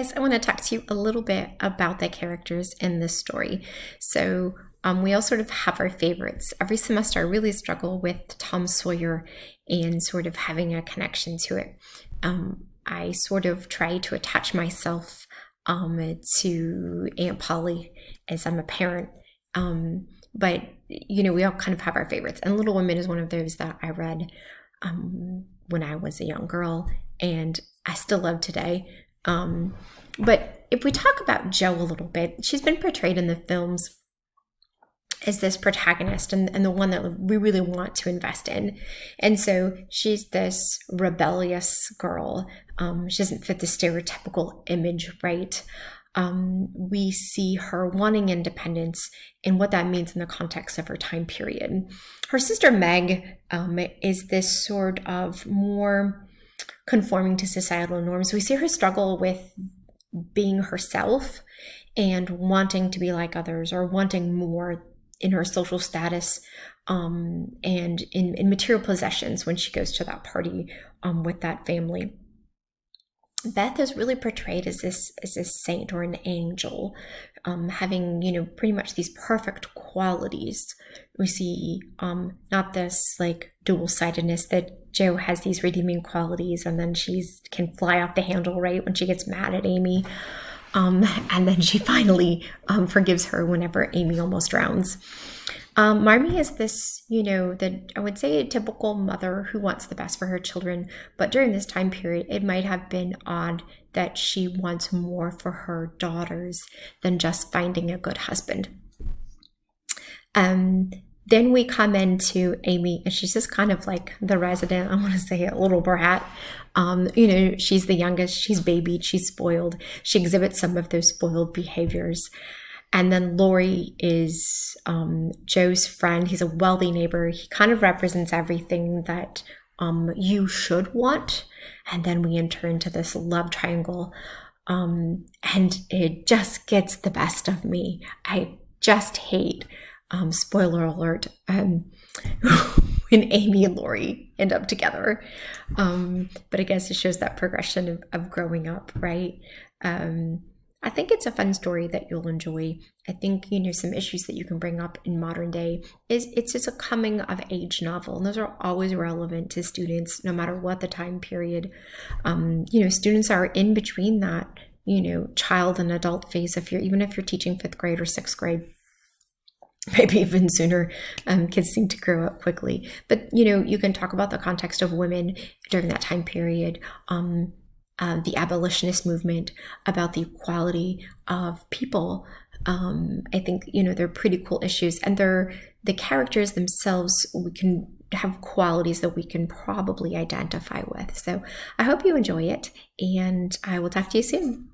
guys, I want to talk to you a little bit about the characters in this story. So we all sort of have our favorites. Every semester I really struggle with Tom Sawyer and sort of having a connection to it. I sort of try to attach myself to Aunt Polly as I'm a parent. But, we all kind of have our favorites. And Little Women is one of those that I read when I was a young girl, and I still love today. But if we talk about Jo a little bit, she's been portrayed in the films as this protagonist and the one that we really want to invest in. And so she's this rebellious girl. She doesn't fit the stereotypical image, right? We see her wanting independence and what that means in the context of her time period. Her sister Meg is this sort of more conforming to societal norms. We see her struggle with being herself and wanting to be like others, or wanting more in her social status and in material possessions when she goes to that party with that family. Beth is really portrayed as this saint or an angel, having pretty much these perfect qualities. We see not this like dual-sidedness that Jo has these redeeming qualities, and then can fly off the handle right when she gets mad at Amy, and then she finally forgives her whenever Amy almost drowns. Marmee is this, that I would say a typical mother who wants the best for her children, but during this time period, it might have been odd that she wants more for her daughters than just finding a good husband. Then we come into Amy, and she's just kind of like the resident, I want to say a little brat. She's the youngest, she's babied, she's spoiled. She exhibits some of those spoiled behaviors. And then Laurie is Jo's friend. He's a wealthy neighbor. He kind of represents everything that you should want. And then we enter into this love triangle. And it just gets the best of me. I just hate, spoiler alert, when Amy and Laurie end up together. But I guess it shows that progression of growing up, right? I think it's a fun story that you'll enjoy. I think, some issues that you can bring up in modern day is it's just a coming of age novel. And those are always relevant to students, no matter what the time period. Students are in between that, child and adult phase. Even if you're teaching 5th grade or 6th grade, maybe even sooner, kids seem to grow up quickly. But, you can talk about the context of women during that time period. The abolitionist movement, about the equality of people. I think, they're pretty cool issues, and the characters themselves, we can have qualities that we can probably identify with. So I hope you enjoy it, and I will talk to you soon.